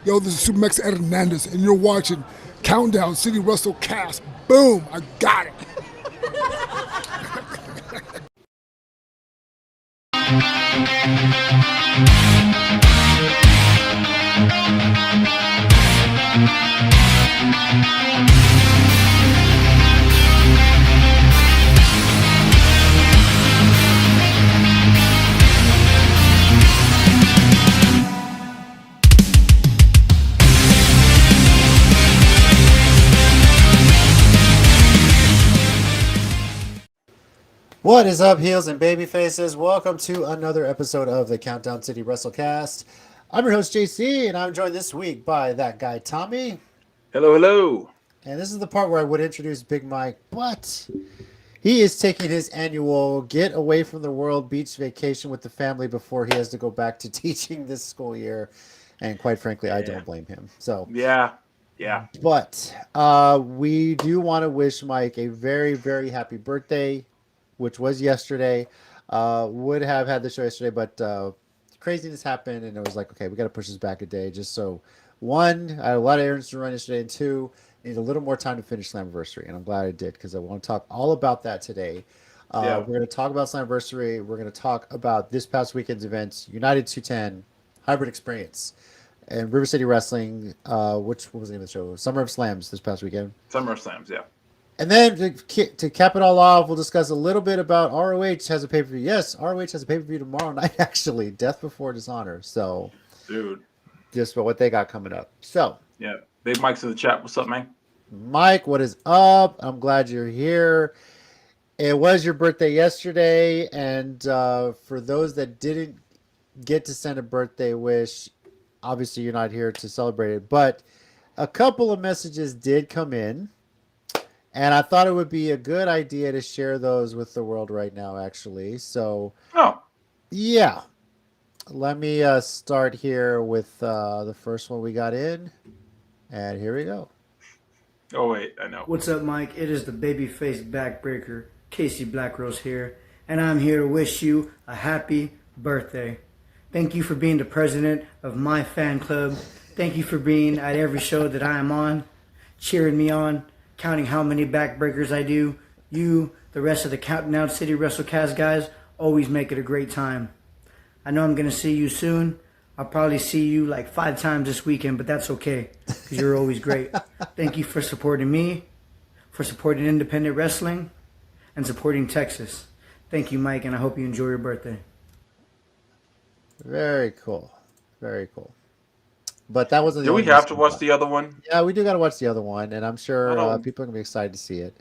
Yo, this is Super Max Hernandez, and you're watching Countdown City WrestleCast. Boom! I got it. What is up, heels and baby faces? Welcome to another episode of the Countdown City WrestleCast. I'm your host, JC, and I'm joined this week by that guy, Tommy. Hello, hello. And this is the part where I would introduce Big Mike, but he is taking his annual get away from the world beach vacation with the family before he has to go back to teaching this school year. And quite frankly, I don't blame him. So Yeah. But we do want to wish Mike a very, very happy birthday, which was yesterday. Would have had the show yesterday, but craziness happened, and it was like, okay, we got to push this back a day just so, one, I had a lot of errands to run yesterday, and two, I need a little more time to finish Slammiversary, and I'm glad I did because I want to talk all about that today. We're going to talk about Slammiversary. We're going to talk about this past weekend's events, United 210, Hybrid Experience, and River City Wrestling, what was the name of the show? Summer of Slams this past weekend. Summer Slams, yeah. And then to cap it all off, we'll discuss a little bit about ROH has a pay-per-view. Yes, ROH has a pay-per-view tomorrow night, actually. Death Before Dishonor. So, dude, just what they got coming up. So, yeah. Big Mike's in the chat. What's up, man? Mike, what is up? I'm glad you're here. It was your birthday yesterday, and for those that didn't get to send a birthday wish, obviously you're not here to celebrate it, but a couple of messages did come in. And I thought it would be a good idea to share those with the world right now, actually. So, yeah. Let me start here with the first one we got in. And here we go. Oh, wait, I know. What's up, Mike? It is the babyface backbreaker, Casey Blackrose here. And I'm here to wish you a happy birthday. Thank you for being the president of my fan club. Thank you for being at every show that I am on, cheering me on, counting how many backbreakers I do. You, the rest of the Countdown City WrestleCast guys, always make it a great time. I know I'm going to see you soon. I'll probably see you like 5 times this weekend, but that's okay, because you're always great. Thank you for supporting me, for supporting independent wrestling, and supporting Texas. Thank you, Mike, and I hope you enjoy your birthday. Very cool. Very cool. But that wasn't. Do we have to watch the other one? Yeah, we do got to watch the other one, and I'm sure people are gonna be excited to see it.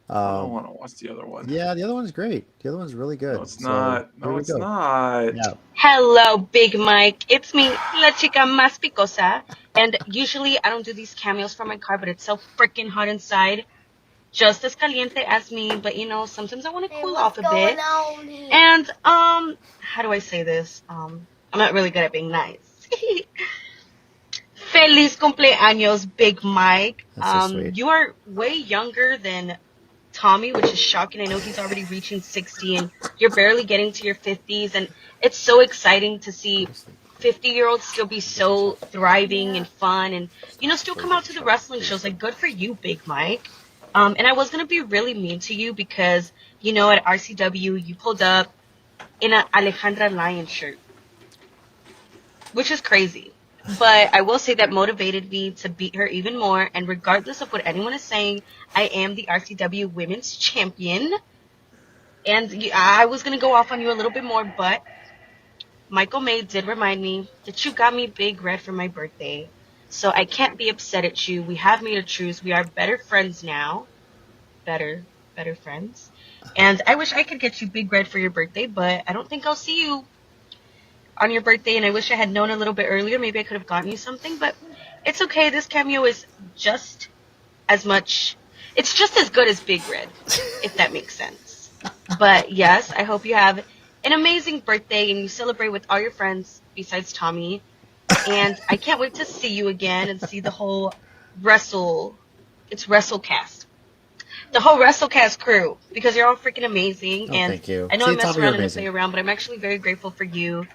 I don't want to watch the other one. Yeah, the other one's great. The other one's really good. No, it's not. No, it's not. Yeah. Hello, Big Mike. It's me, La Chica Más Picosa. And usually I don't do these cameos for my car, but it's so freaking hot inside. Just as caliente as me, but you know, sometimes I want to cool off a bit. And, how do I say this? I'm not really good at being nice. Feliz cumpleaños, Big Mike. That's so sweet. You are way younger than Tommy, which is shocking. I know he's already reaching 60 and you're barely getting to your 50s, and it's so exciting to see 50-year-olds still be so thriving and fun and, you know, still come out to the wrestling shows. Like, good for you, Big Mike. And I was going to be really mean to you because, you know, at RCW, you pulled up in an Alejandra Lion shirt, which is crazy. But I will say that motivated me to beat her even more. And regardless of what anyone is saying, I am the RCW Women's Champion. And I was going to go off on you a little bit more, but Michael May did remind me that you got me Big Red for my birthday. So I can't be upset at you. We have made a truce. We are better friends now. Better friends. And I wish I could get you Big Red for your birthday, but I don't think I'll see you on your birthday, and I wish I had known a little bit earlier. Maybe I could have gotten you something, but it's okay. This cameo is just as good as Big Red, if that makes sense. But yes, I hope you have an amazing birthday and you celebrate with all your friends besides Tommy. And I can't wait to see you again and see the whole WrestleCast. The whole WrestleCast crew, because you're all freaking amazing. And thank you. I know I mess around and I play around, but I'm actually very grateful for you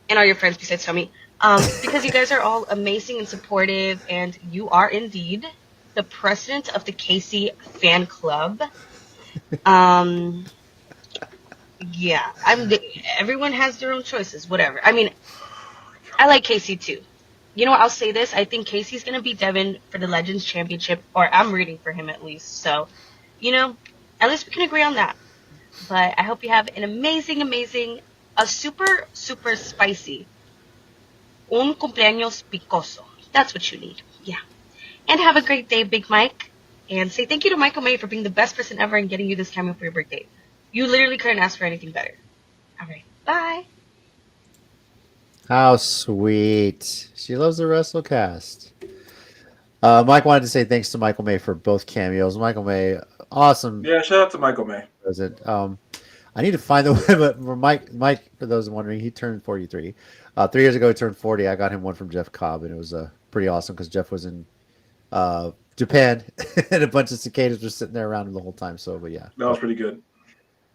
and all your friends besides Tommy. Because you guys are all amazing and supportive, and you are indeed the president of the Casey fan club. Um, yeah, everyone has their own choices, whatever. I mean, I like Casey too. You know what? I'll say this. I think Casey's going to beat Devin for the Legends Championship, or I'm rooting for him at least. So, at least we can agree on that. But I hope you have an amazing, a super, super spicy, un cumpleaños picoso. That's what you need. Yeah. And have a great day, Big Mike. And say thank you to Michael May for being the best person ever and getting you this cameo for your birthday. You literally couldn't ask for anything better. All right. Bye. How sweet. She loves the WrestleCast. Mike wanted to say thanks to Michael May for both cameos. Michael May, awesome. Yeah, shout out to Michael May. President. I need to find the one, but for Mike, for those wondering, he turned 43. 3 years ago, he turned 40. I got him one from Jeff Cobb, and it was pretty awesome because Jeff was in Japan, and a bunch of cicadas were sitting there around him the whole time. So, but yeah. That was pretty good.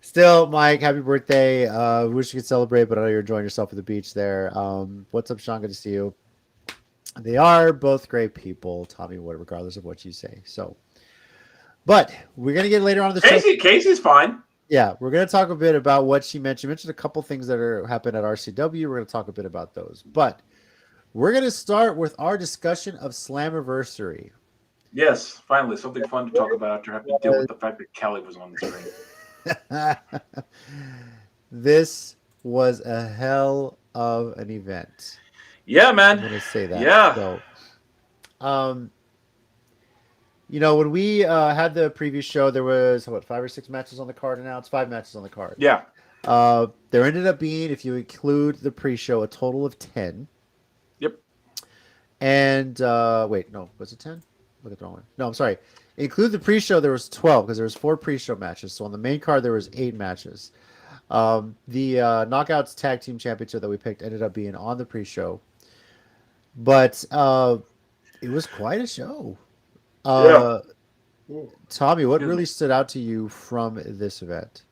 Still, Mike, happy birthday. Wish you could celebrate, but I know you're enjoying yourself at the beach there. What's up, Sean? Good to see you. They are both great people, Tommy Wood, regardless of what you say. So, but we're going to get later on in the show. Casey's fine. Yeah, we're going to talk a bit about what she mentioned. She mentioned a couple things that are happened at RCW. We're going to talk a bit about those. But we're going to start with our discussion of Slammiversary. Yes, finally, something fun to talk about after having to deal with the fact that Kelly was on the screen. This was a hell of an event. Yeah, man. I'm going to say that. Yeah. So, when we had the previous show, there was, 5 or 6 matches on the card, and now it's 5 matches on the card. Yeah. There ended up being, if you include the pre-show, a total of 10. Yep. And, wait, no, was it 10? Look at the wrong one. No, I'm sorry. Include the pre-show, there was 12, because there was 4 pre-show matches. So on the main card, there was 8 matches. The Knockouts Tag Team Championship that we picked ended up being on the pre-show. But it was quite a show. Tommy, what really stood out to you from this event?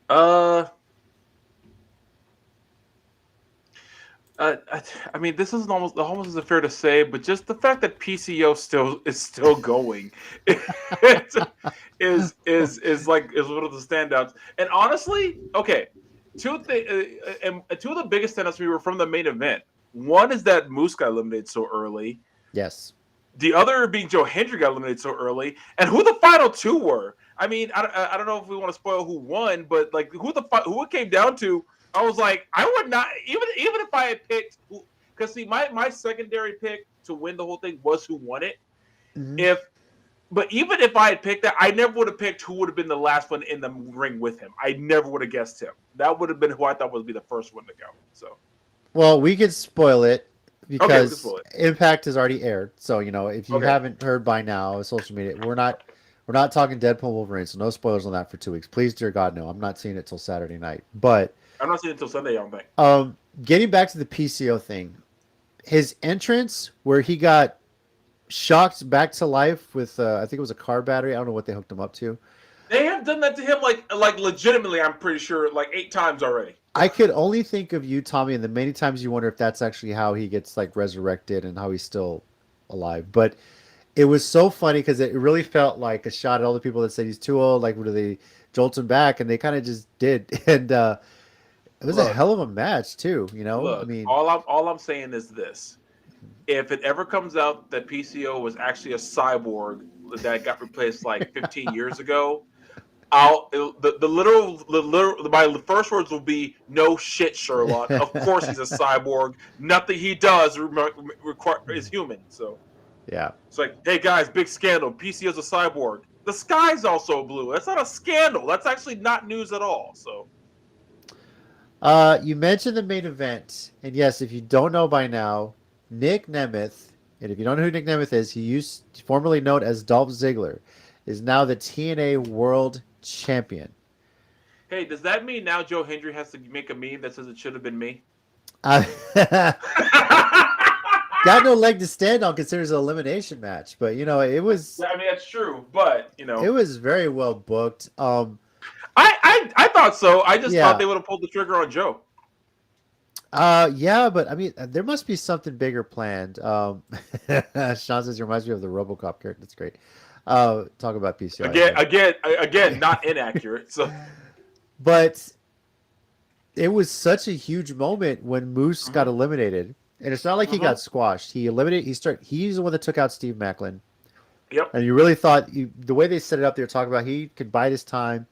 I mean, this is almost isn't fair to say, but just the fact that PCO is still going is one of the standouts. And honestly, okay, two of the biggest standouts we were from the main event. One is that Moose got eliminated so early. Yes. The other being Joe Hendry got eliminated so early, and who the final 2 were. I mean, I don't know if we want to spoil who won, but like who it came down to. I was like, I would not even if I had picked, because see, my secondary pick to win the whole thing was who won it. Mm-hmm. But even if I had picked that, I never would have picked who would have been the last one in the ring with him. I never would have guessed him. That would have been who I thought would be the first one to go. So, well, we could spoil it because Impact has already aired. So if you haven't heard by now, social media, we're not talking Deadpool Wolverine, so no spoilers on that for 2 weeks. Please, dear God, no. I'm not seeing it till Saturday night, but. I'm not seeing it until Sunday, I don't think. Getting back to the PCO thing, his entrance where he got shocked back to life with I think it was a car battery. I don't know what they hooked him up to. They have done that to him like legitimately, I'm pretty sure, like 8 times already. I could only think of you, Tommy, and the many times you wonder if that's actually how he gets like resurrected and how he's still alive. But it was so funny because it really felt like a shot at all the people that said he's too old. Like, would they jolt him back? And they kind of just did. And it was a hell of a match too, Look, I mean, all I'm saying is this: if it ever comes out that PCO was actually a cyborg that got replaced like 15 years ago, my first words will be "No shit, Sherlock." Of course, he's a cyborg. Nothing he does is human. So yeah, it's like, hey guys, big scandal. PCO's a cyborg. The sky's also blue. That's not a scandal. That's actually not news at all. So. You mentioned the main event, and yes, if you don't know by now, Nick Nemeth, and if you don't know who Nick Nemeth is, formerly known as Dolph Ziggler, is now the TNA World Champion. Hey, does that mean now Joe Hendry has to make a meme that says it should have been me? Got no leg to stand on considering it's an elimination match, but it was. I mean, that's true, but it was very well booked. I thought so. I just thought they would have pulled the trigger on Joe. Yeah, but I mean, there must be something bigger planned. Sean says it reminds me of the RoboCop character. That's great. Talk about PCI Again, not inaccurate. So, but it was such a huge moment when Moose got eliminated, and it's not like he got squashed. He eliminated. He's the one that took out Steve Macklin. Yep. And you really thought the way they set it up, they were talking about he could bide his time.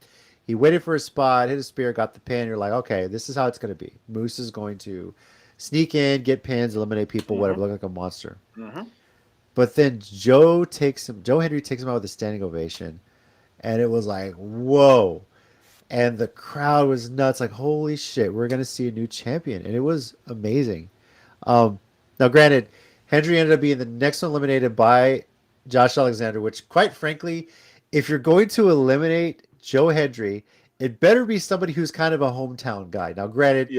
He waited for a spot, hit a spear, got the pin. You're like, okay, this is how it's going to be. Moose is going to sneak in, get pins, eliminate people, whatever, look like a monster. But then Joe Hendry takes him out with a standing ovation, and it was like, whoa. And the crowd was nuts, like, holy shit, we're going to see a new champion. And it was amazing. Now, granted, Hendry ended up being the next one eliminated by Josh Alexander, which, quite frankly, if you're going to eliminate Joe Hendry, it better be somebody who's kind of a hometown guy. Now, granted,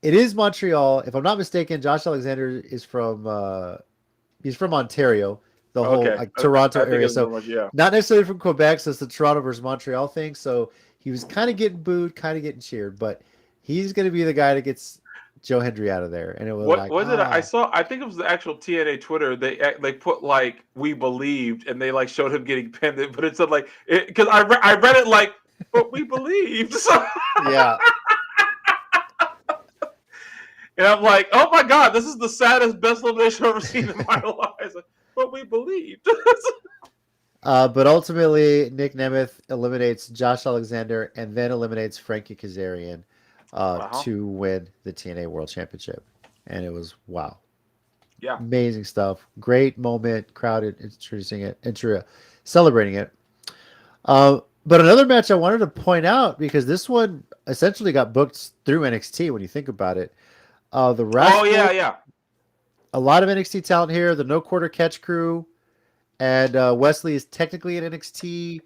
it is Montreal. If I'm not mistaken, Josh Alexander is from he's from Ontario, the whole Toronto area. So not necessarily from Quebec, so it's the Toronto versus Montreal thing. So he was kind of getting booed, kind of getting cheered, but he's going to be the guy that gets Joe Hendry out of there. And it was what was it? I think it was the actual TNA Twitter. They put like "we believed" and they like showed him getting pinned, but it said like because I read it like "but we believed." So yeah. And I'm like, oh my god, this is the saddest, best elimination I've ever seen in my life. Like, but we believed. But ultimately, Nick Nemeth eliminates Josh Alexander and then eliminates Frankie Kazarian to win the TNA World Championship. And it was wow. Yeah. Amazing stuff. Great moment. Crowd celebrating it. But another match I wanted to point out, because this one essentially got booked through NXT when you think about it. The Rascals, a lot of NXT talent here. The No Quarter Catch crew, and Wesley is technically an NXT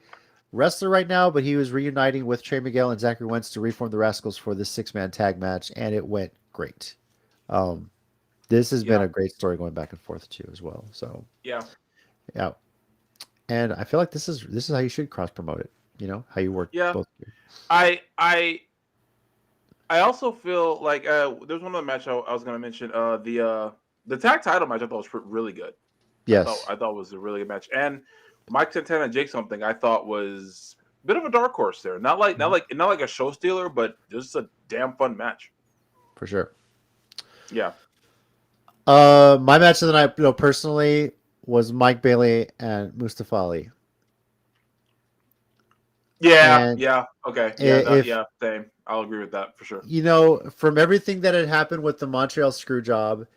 wrestler right now, but he was reuniting with Trey Miguel and Zachary Wentz to reform the Rascals for this 6-man tag match, and it went great. This has been a great story going back and forth too, as well. So yeah, and I feel like this is how you should cross promote it. You know how you work. Yeah, both. I also feel like there's one other match I was going to mention. The tag title match I thought was really good. Yes, I thought it was a really good match. And Mike Santana and Jake something I thought was a bit of a dark horse there. Not like a show stealer, but just a damn fun match. For sure. Yeah. My match of the night, personally, was Mike Bailey and Mustafa Ali. Yeah. Okay. Yeah. Same. I'll agree with that for sure. From everything that had happened with the Montreal screw job,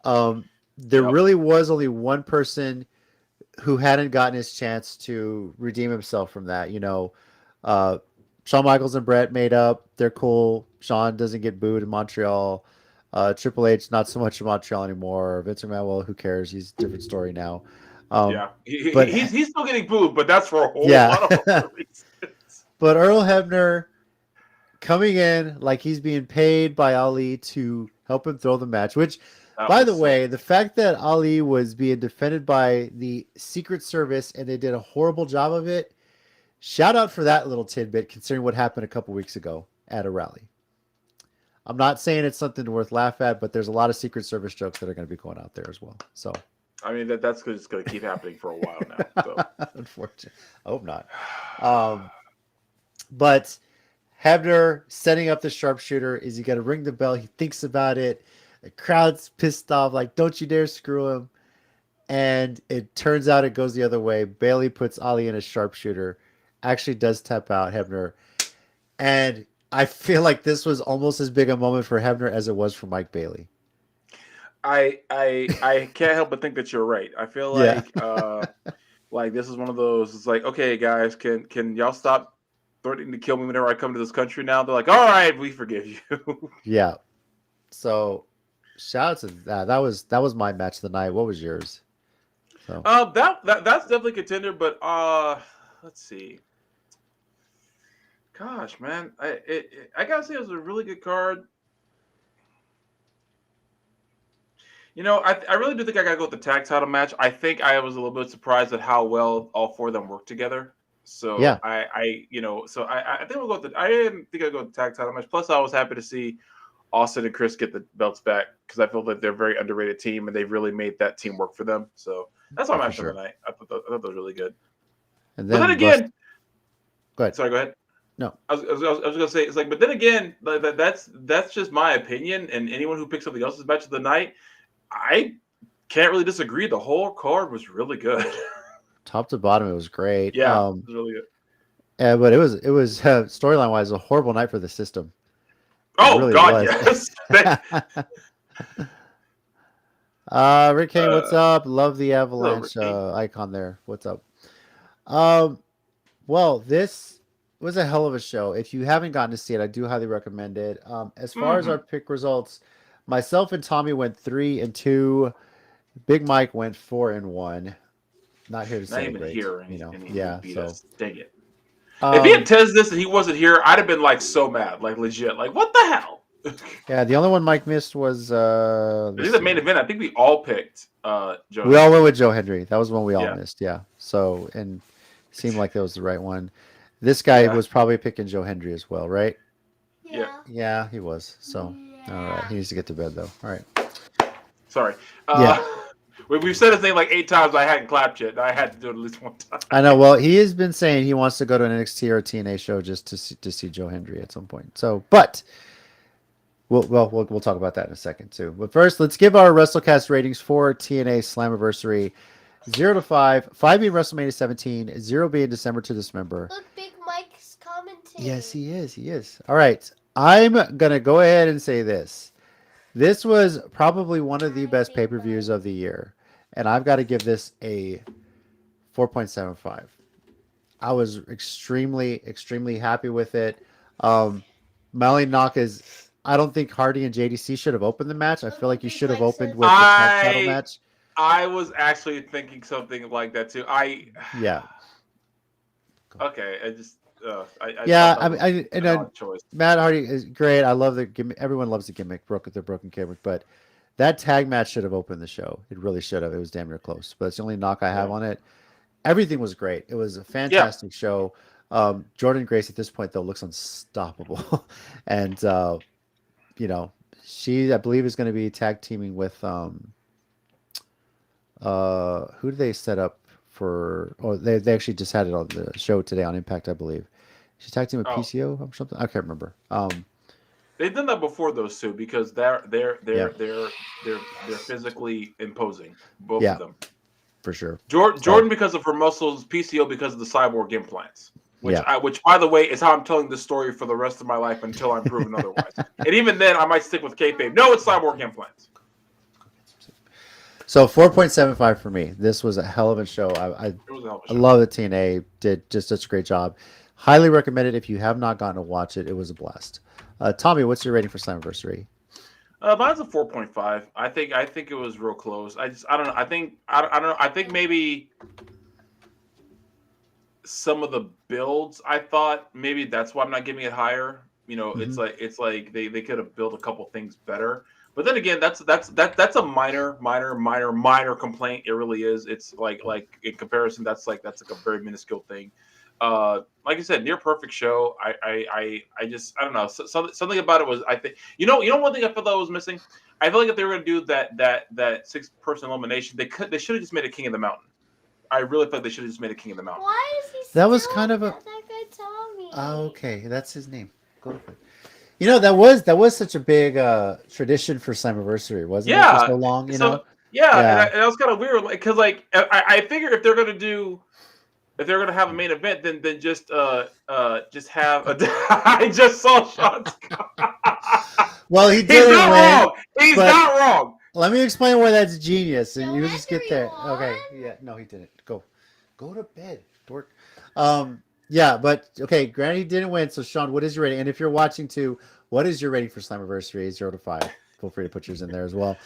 there really was only one person who hadn't gotten his chance to redeem himself from that. Shawn Michaels and Brett made up. They're cool. Shawn doesn't get booed in Montreal. Triple H, not so much in Montreal anymore. Vince McMahon, well, who cares? He's a different story now. But he's still getting booed, but that's for a whole lot of other reasons. But Earl Hebner coming in like he's being paid by Ali to help him throw the match, which, by the way, the fact that Ali was being defended by the Secret Service and they did a horrible job of it, shout out for that little tidbit considering what happened a couple weeks ago at a rally. I'm not saying it's something worth laugh at, but there's a lot of Secret Service jokes that are going to be going out there as well. So, I mean, that's just going to keep happening for a while now. So. Unfortunately, I hope not. But Hebner setting up the sharpshooter. Is he going to ring the bell? He thinks about it. The crowd's pissed off, like, don't you dare screw him. And it turns out it goes the other way. Bailey puts Ali in a sharpshooter. Actually does tap out Hebner. And I feel like this was almost as big a moment for Hebner as it was for Mike Bailey. I can't help but think that you're right. I feel like like this is one of those. It's like, okay, guys, can y'all stop threatening to kill me whenever I come to this country now? They're like, all right, we forgive you. Yeah. So shout out to that. That was my match of the night. What was yours? So that's definitely a contender, but let's see. Gosh, man, I gotta say it was a really good card. I really do think I gotta go with the tag title match. I think I was a little bit surprised at how well all four of them worked together. So yeah, I think we'll go with I didn't think I'd go with the tag title match. Plus, I was happy to see Austin and Chris get the belts back because I feel that they're a very underrated team and they've really made that team work for them. So that's why I'm after tonight. I thought that was really good. And then again, go ahead. Sorry, go ahead. No, I was gonna say it's like, but then again, that's just my opinion. And anyone who picks something else's match of the night, I can't really disagree. The whole card was really good, top to bottom. It was great. Yeah, it was really good. Yeah, but it was storyline wise a horrible night for the system. Oh really God, was. Yes. Rick Kane, what's up? Love the Avalanche icon there. What's up? Well, this was a hell of a show. If you haven't gotten to see it, I do highly recommend it. As far as our pick results, myself and Tommy went 3-2. Big Mike went 4-1. Not here to celebrate. Yeah. So dang it. If he had tested this and he wasn't here, I'd have been like so mad, like legit, like what the hell? Yeah, the only one Mike missed was I think the main event. I think we all picked Joe. We all went with Joe Hendry. That was one we all missed. Yeah. So and it seemed like that was the right one. This guy was probably picking Joe Hendry as well, right? Yeah. Yeah, he was. So all right, he needs to get to bed though. All right. Sorry. We've said his name like 8 times. I hadn't clapped yet. I had to do it at least one time. I know. Well, he has been saying he wants to go to an NXT or a TNA show just to see Joe Hendry at some point. So, but we'll talk about that in a second too. But first, let's give our WrestleCast ratings for TNA Slammiversary. 0 to 5, 5 being WrestleMania 17, 0 being December to Dismember. Look, Big Mike's commenting. Yes, he is. All right. I'm going to go ahead and say this. This was probably one of the best pay-per-views of the year. And I've got to give this a 4.75. I was extremely, extremely happy with it. My only knock is I don't think Hardy and JDC should have opened the match. I feel like you should have opened with the tag title match. I was actually thinking something like that too. Yeah. Okay, I just Matt Hardy is great. I love the gimmick. Everyone loves the gimmick, the broken gimmick, but that tag match should have opened the show. It really should have. It was damn near close. But it's the only knock I have on it. Everything was great. It was a fantastic show. Jordan Grace at this point though looks unstoppable, and she I believe is going to be tag teaming with who did they set up for? Oh, they actually just had it on the show today on Impact, I believe. She's tag teaming with PCO or something. I can't remember. They've done that before, those two, because they're physically imposing, both of them. For sure. Jordan because of her muscles, PCO because of the cyborg implants. Which by the way is how I'm telling this story for the rest of my life until I'm proven otherwise. And even then, I might stick with kayfabe. No, it's cyborg implants. So 4.75 for me. This was a hell of a show. I love that TNA did just such a great job. Highly recommend it if you have not gotten to watch it. It was a blast. Tommy, what's your rating for Slammiversary? Mine's a 4.5. I think it was real close. I don't know. I think know. I think maybe some of the builds. I thought maybe that's why I'm not giving it higher. It's like they could have built a couple things better. But then again, that's a minor complaint. It really is. It's like in comparison, that's like a very minuscule thing. Like I said, near perfect show. I don't know. Something about it was, I think, one thing I felt that was missing. I feel like if they were going to do that 6-person elimination, they should have just made a King of the Mountain. I really felt they should have just made a King of the Mountain. Why is he? That was kind of a. That guy Tommy. Okay, that's his name. Go to it. That was such a big tradition for Slammiversary, wasn't it? For so long, Yeah, and that was kind of weird, because I figure if they're gonna have a main event, then just have a. I just saw Sean's. Well, he did. He's not wrong. Let me explain why that's genius, and you just get there. Okay, yeah, no, he didn't. Go to bed, dork. Yeah, but okay, granted he didn't win. So Sean, what is your rating? And if you're watching too, what is your rating for Slammiversary? 0 to 5. Feel free to put yours in there as well.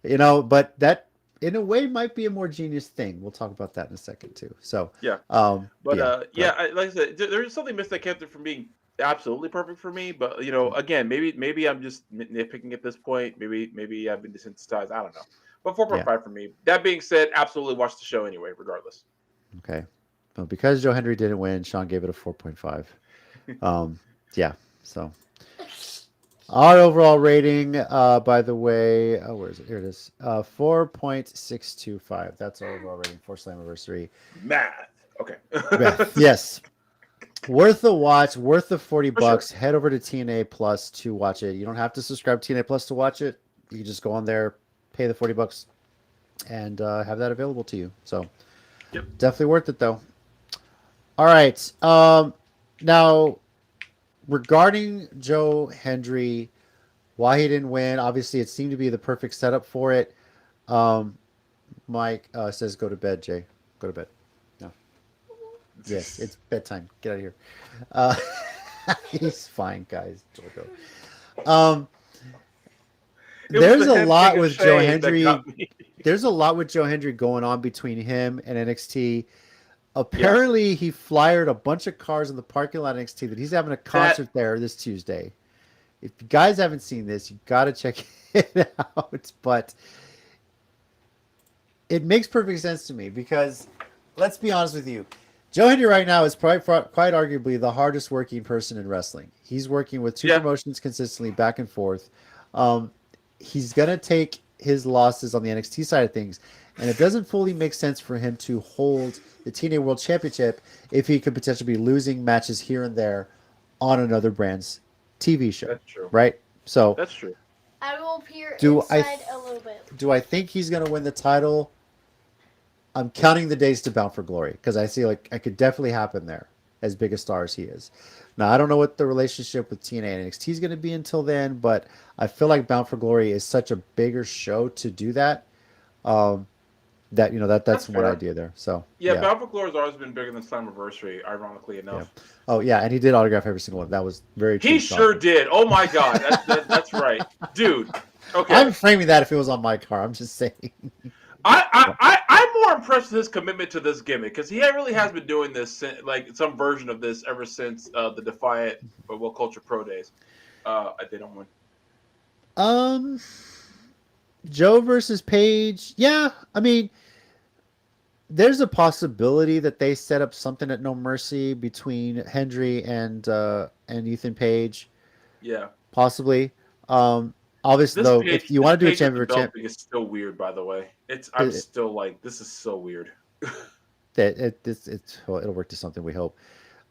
But that in a way might be a more genius thing. We'll talk about that in a second too. So like I said, there's something missing that kept it from being absolutely perfect for me. But again, maybe I'm just nitpicking at this point. Maybe I've been desensitized. I don't know. But 4.5 for me. That being said, absolutely watch the show anyway, regardless. Okay. Well, because Joe Hendry didn't win, Sean gave it a 4.5. Yeah. So Our overall rating, by the way, where is it? Here it is. 4.625. That's our overall rating for Slammiversary. Math. Okay. Yes. Worth the watch, worth the $40. Sure. Head over to TNA Plus to watch it. You don't have to subscribe to TNA Plus to watch it. You can just go on there, pay the $40, and have that available to you. So, definitely worth it, though. All right. Now, regarding Joe Hendry, why he didn't win, obviously it seemed to be the perfect setup for it. Mike says, go to bed, Jay. Go to bed. No. Yes, it's bedtime. Get out of here. He's fine, guys. There's a lot with Joe Hendry. There's a lot with Joe Hendry going on between him and NXT. Apparently, he flyered a bunch of cars in the parking lot of NXT that he's having a concert there this Tuesday. If you guys haven't seen this, you got to check it out. But it makes perfect sense to me because, let's be honest with you, Joe Hendry right now is quite arguably the hardest working person in wrestling. He's working with two promotions consistently back and forth. He's going to take his losses on the NXT side of things, and it doesn't fully make sense for him to hold the TNA World Championship if he could potentially be losing matches here and there on another brand's TV show. That's true. Right? So that's true. I will peer inside a little bit. Do I think he's going to win the title? I'm counting the days to Bound for Glory because I see like it could definitely happen there, as big a star as he is. Now, I don't know what the relationship with TNA and NXT is going to be until then, but I feel like Bound for Glory is such a bigger show to do that. That's one idea there. So Bound for Glory has always been bigger than Slammiversary, ironically enough. Yeah. Oh yeah, and he did autograph every single one. That was very. He sure did. Oh my god, that's right, dude. Okay, I'm framing that if it was on my car. I'm just saying. I'm more impressed with his commitment to this gimmick because he really has been doing this, like some version of this, ever since the Defiant World Culture Pro days. They don't win. Joe versus Paige. Yeah, I mean, there's a possibility that they set up something at No Mercy between Hendry and Ethan Page. Yeah, possibly. Obviously, though, if you want to do a championship, it's still weird. By the way, I'm still like, this is so weird. It'll work to something, we hope.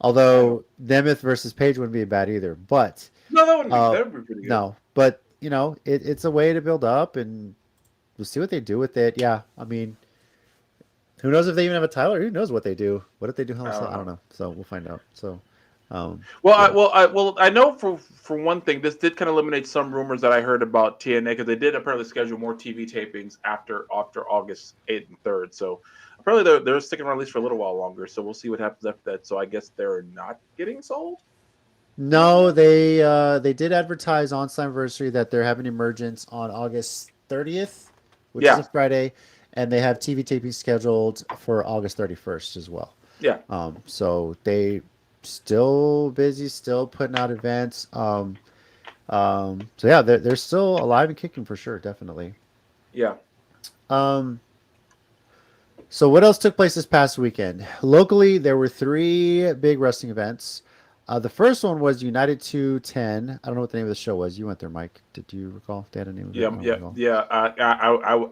Although Nemeth versus Page wouldn't be bad either, but no, that would be pretty good. No, but it's a way to build up, and we'll see what they do with it. Yeah, I mean, who knows if they even have a title? Or who knows what they do? What if they do? I don't know. So we'll find out. So. I know for one thing, this did kind of eliminate some rumors that I heard about TNA because they did apparently schedule more TV tapings after August 8th and 3rd. So apparently they're sticking around at least for a little while longer. So we'll see what happens after that. So I guess they're not getting sold. No, they did advertise on Slammiversary that they're having Emergence on August 30th, which is a Friday, and they have TV tapings scheduled for August 31st as well. Yeah. So they. Still busy, still putting out events. So yeah, they're still alive and kicking for sure, definitely. Yeah. So what else took place this past weekend? Locally, there were 3 big wrestling events. The first one was United 210. I don't know what the name of the show was. You went there, Mike. Did you recall if they had a name?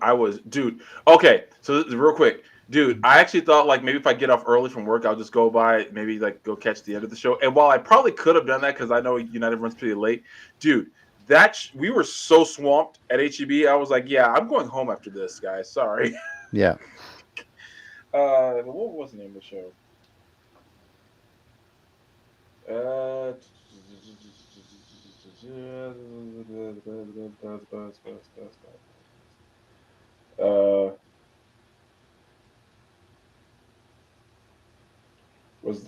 I was, dude. Okay, so real quick. Dude, I actually thought like maybe if I get off early from work, I'll just go by, maybe like go catch the end of the show. And while I probably could have done that because I know United runs pretty late, dude, we were so swamped at HEB. I was like, yeah, I'm going home after this, guys. Sorry. Yeah. What was the name of the show?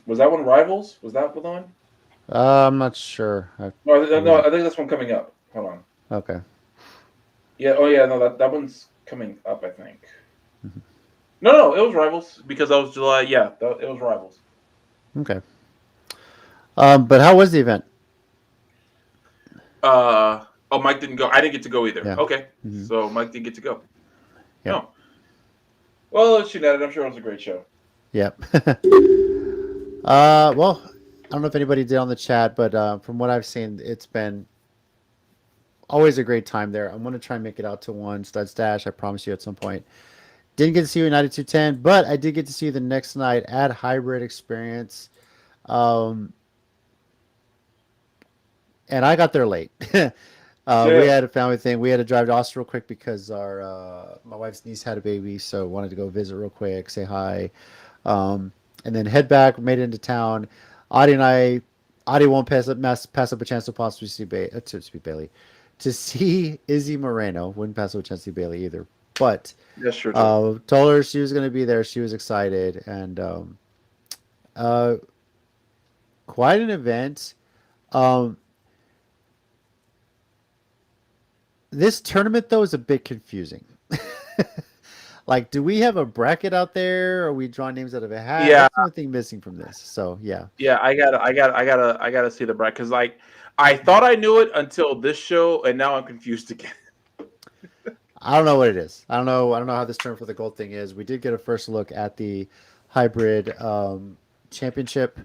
Was that one Rivals? Was that one on? I'm not sure. No, I think that's one coming up. Hold on. Okay. Yeah. Oh, yeah. No, that one's coming up, I think. Mm-hmm. No, it was Rivals because that was July. Yeah, it was Rivals. Okay. But how was the event? Mike didn't go. I didn't get to go either. Yeah. Okay. Mm-hmm. So Mike didn't get to go. Yeah. No. Well, it's United. I'm sure it was a great show. Yep. Well, I don't know if anybody did on the chat, but from what I've seen, it's been always a great time there. I'm going to try and make it out to one Studs Dash. I promise you at some point. Didn't get to see you in 9210, but I did get to see you the next night at Hybrid Experience. And I got there late. We had a family thing. We had to drive to Austin real quick because my wife's niece had a baby, so wanted to go visit real quick, say hi, and then head back. Made it into town. Audie won't pass up a chance to possibly see Bailey, to see Izzy Moreno. Wouldn't pass up a chance to see Bailey either, but that's true. Told her she was going to be there. She was excited, and quite an event. This tournament, though, is a bit confusing. Like, do we have a bracket out there? Are we drawing names out of a hat? Yeah, that's the only thing missing from this. So yeah, I gotta see the bracket because like I thought I knew it until this show, and now I'm confused again. I don't know what it is. I don't know how this tournament for the gold thing is. We did get a first look at the hybrid championship,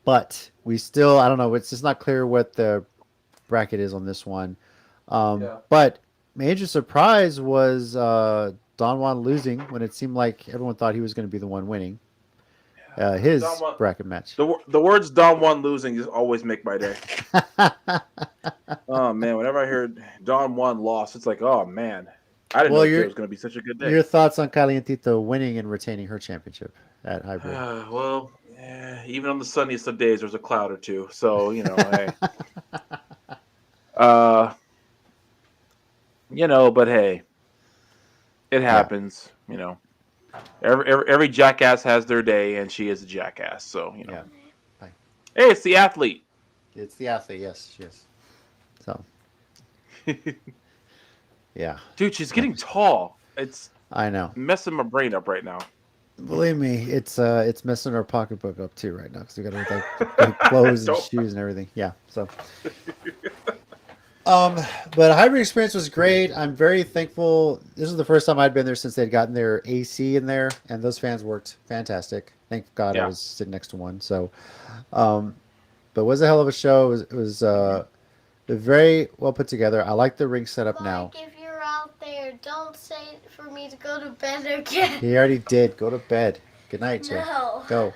but we still I don't know. It's just not clear what the bracket is on this one. But major surprise was Don Juan losing when it seemed like everyone thought he was going to be the one winning his bracket match. The words Don Juan losing just always make my day. Oh man, whenever I hear Don Juan lost, it's like, oh man, I didn't know it was going to be such a good day. Your thoughts on Calientito winning and retaining her championship at hybrid? Well, even on the sunniest of days, there's a cloud or two. So hey. But hey, it happens. Every jackass has their day, and she is a jackass. So Yeah. Hey, it's the athlete. It's the athlete. Yes. So. Yeah. Dude, she's getting tall. I know. Messing my brain up right now. Believe me, it's messing our pocketbook up too right now because we got to like clothes and shoes and everything. Yeah. So. But hybrid experience was great. I'm very thankful. This is the first time I'd been there since they'd gotten their AC in there, and those fans worked fantastic. Thank God I was sitting next to one. So, but it was a hell of a show. It was very well put together. I like the ring setup now. If you're out there, don't say for me to go to bed again. He already did. Go to bed. Good night, Jay. No. Go.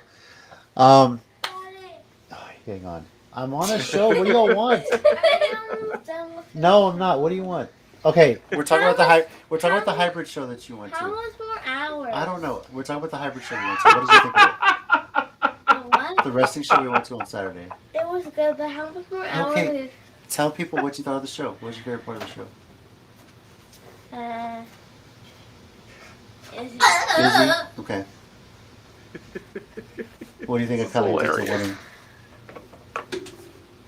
Hang on. I'm on a show. What do you all want? No, I'm not. What do you want? Okay, we're talking about the hybrid show that you went to. How much more hours? I don't know. We're talking about the hybrid show you went to. What did you think of it? What? The wrestling show we went to on Saturday. It was good, but how much more hours? Okay, tell people what you thought of the show. What was your favorite part of the show? Izzy. Izzy? Okay. What do you think of Calientito winning?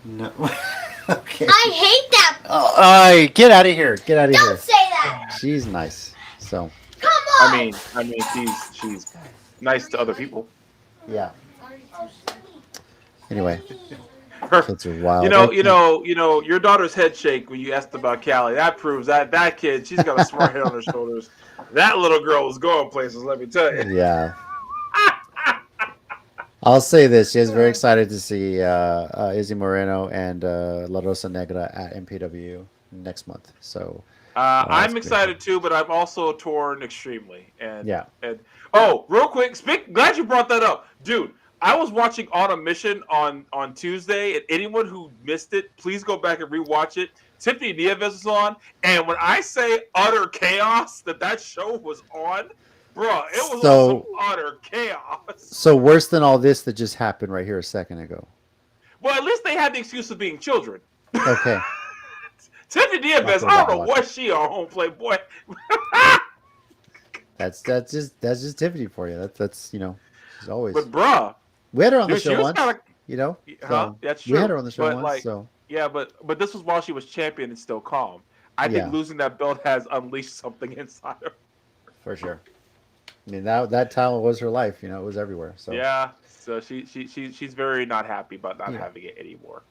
No. Okay. I hate that. Oh, all right, get out of here. Get out of here. Don't say that. She's nice. So. Come on. I mean, she's nice to other people. Yeah. Anyway. Kids are wild. Your daughter's head shake when you asked about Callie. That proves that kid, she's got a smart head on her shoulders. That little girl was going places, let me tell you. Yeah. I'll say this. She is very excited to see Izzy Moreno and La Rosa Negra at NPW next month. So I'm excited too, but I'm also torn extremely. And real quick, glad you brought that up. Dude, I was watching On a Mission on Tuesday, and anyone who missed it, please go back and rewatch it. Tiffany Nieves was on, and when I say utter chaos that show was on, bro, it was some utter chaos. So worse than all this that just happened right here a second ago. Well, at least they had the excuse of being children. Okay. Tiffany Nieves, I don't know what she on home plate, boy. That's just Tiffany for you. That's she's always. But bruh, we had her on the show once. That's true. We had her on the show once. Like, so yeah, but this was while she was champion and still calm. I think losing that belt has unleashed something inside her. For sure. I mean that title was her life. It was everywhere. So yeah, so she's very not happy about not having it anymore.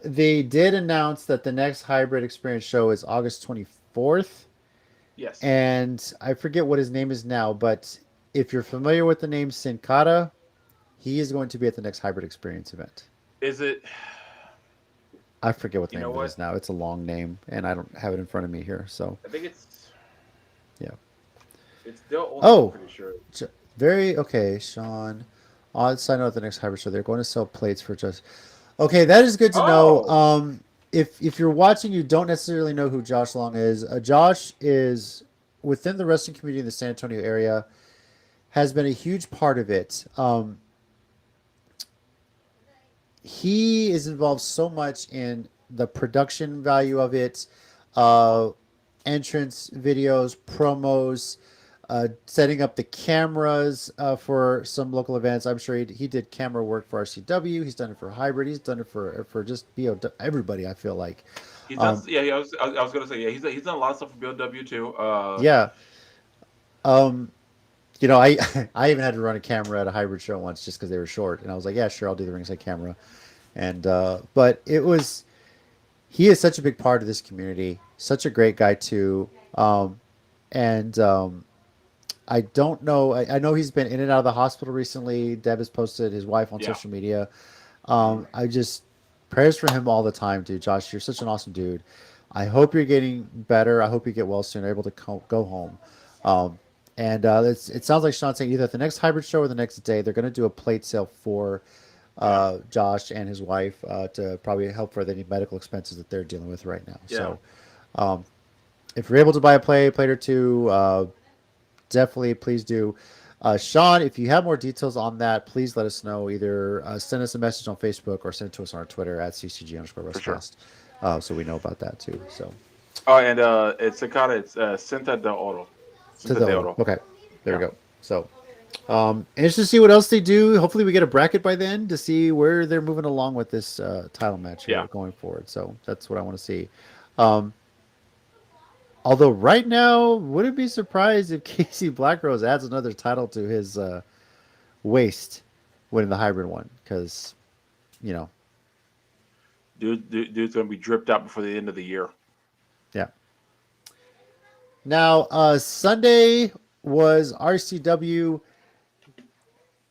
They did announce that the next hybrid experience show is August 24th. Yes. And I forget what his name is now, but if you're familiar with the name Sin Cara, he is going to be at the next hybrid experience event. Is it? I forget what the You name know of it what? is now. It's a long name, and I don't have it in front of me here. So I think it's yeah. Dale Olson, I'm Oh, pretty sure. very okay, Sean. Odd side note: the next hybrid show, they're going to sell plates for just. Okay, that is good to know. Oh, If you're watching, you don't necessarily know who Josh Long is. Josh is within the wrestling community in the San Antonio area. Has been a huge part of it. He is involved so much in the production value of it, uh, entrance videos, promos, setting up the cameras for some local events. I'm sure he did camera work for RCW. He's done it for Hybrid. He's done it for just everybody. I feel like, he's done. Yeah, I was gonna say, yeah, he's done a lot of stuff for BOW too. yeah. Um, you know, I I even had to run a camera at a Hybrid show once just because they were short, and I was like, yeah, sure, I'll do the ringside camera. And but it was he is such a big part of this community, such a great guy too. And I don't know. I know he's been in and out of the hospital recently. Deb has posted his wife on Yeah. social media. I just prayers for him all the time, dude. Josh, you're such an awesome dude. I hope you're getting better. I hope you get well soon. Able to go home. And it sounds like Sean's saying either at the next hybrid show or the next day they're going to do a plate sale for Josh and his wife to probably help for any medical expenses that they're dealing with right now. Yeah. So if you're able to buy a plate or two, definitely please do. Sean, if you have more details on that, please let us know. Either send us a message on Facebook or send it to us on our Twitter at @CCG_WrestleCast, so we know about that too. So. Oh, and it's Cinta de Oro. Cinta de Oro. Okay, there we go. So, interested to see what else they do. Hopefully, we get a bracket by then to see where they're moving along with this title match here going forward. So that's what I want to see. Although right now, wouldn't be surprised if Casey Blackrose adds another title to his waist winning the hybrid one, because dude's gonna be dripped out before the end of the year. Yeah. Now, Sunday was RCW.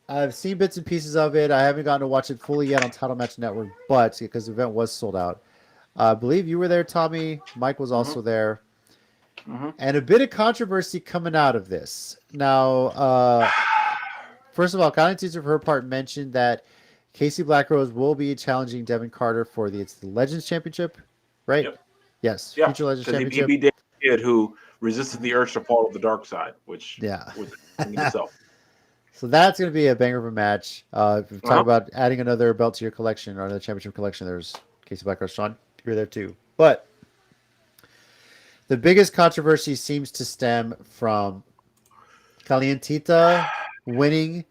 I've seen bits and pieces of it. I haven't gotten to watch it fully yet on Title Match Network, but because the event was sold out. I believe you were there, Tommy. Mike was also there. And a bit of controversy coming out of this. Now, first of all, Connie Teaser, for her part, mentioned that Casey Blackrose will be challenging Devin Carter for the Legends Championship, right? Yep. Yes, Yeah, Future Legends Championship. He beat David Kidd, who resisted the urge to follow the dark side, which was in itself. So that's going to be a banger of a match. If we talk about adding another belt to your collection or another championship collection, there's Casey Blackrose. Sean, you're there too. But the biggest controversy seems to stem from Calientita winning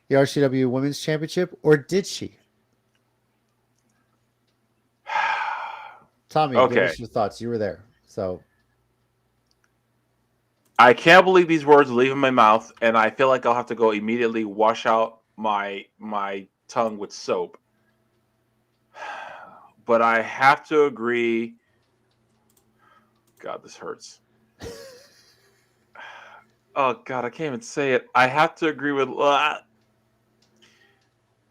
the RCW Women's Championship, or did she? Tommy, give us your thoughts. You were there. So I can't believe these words leave in my mouth, and I feel like I'll have to go immediately wash out my tongue with soap. But I have to agree. God, this hurts. Oh, God, I can't even say it. I have to agree with...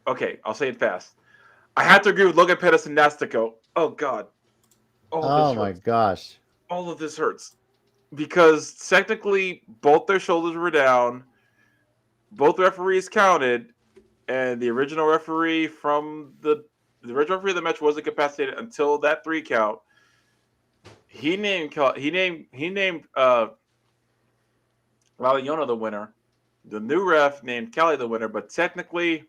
Okay, I'll say it fast. I have to agree with Logan Pettis and Nastico. Oh, God. Oh, my gosh. All of this hurts. Because technically, both their shoulders were down. Both referees counted. And the original referee from the original referee of the match wasn't incapacitated until that 3 count. He named Laliona the winner. The new ref named Kelly the winner, but technically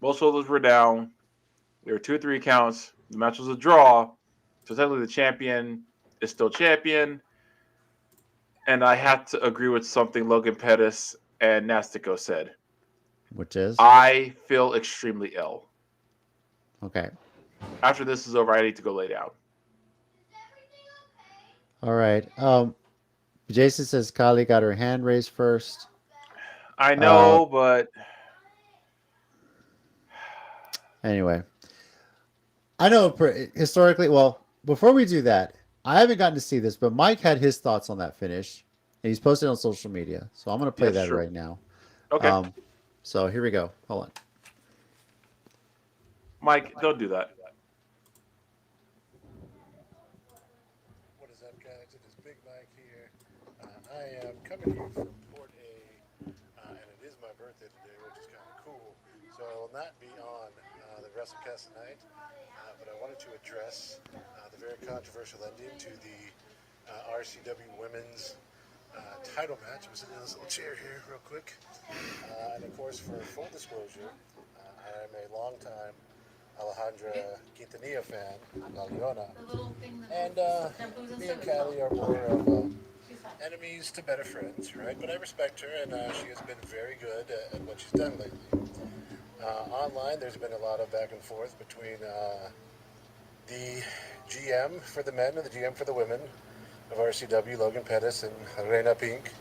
both shoulders were down. There were 2-3 counts. The match was a draw. So technically the champion is still champion. And I had to agree with something Logan Pettis and Nastico said. Which is? I feel extremely ill. Okay. After this is over, I need to go lay down. All right. Jason says Kylie got her hand raised first. I know, but anyway, I know historically. Well, before we do that, I haven't gotten to see this, but Mike had his thoughts on that finish, and he's posted on social media. So I'm going to play that right now. Okay. So here we go. Hold on. Mike, don't do that. up, guys? It is Big Mike here. I am coming to you from Port A, and it is my birthday today, which is kind of cool. So I will not be on the WrestleCast tonight, but I wanted to address the very controversial ending to the RCW Women's title match. I'm sitting in this little chair here real quick. And of course, for full disclosure, I'm a longtime Alejandra Quintanilla fan, La Leona. And me and Callie are more of enemies to better friends, right? But I respect her, and she has been very good at what she's done lately. Online, there's been a lot of back and forth between the GM for the men and the GM for the women of RCW, Logan Pettis and Reina Pink.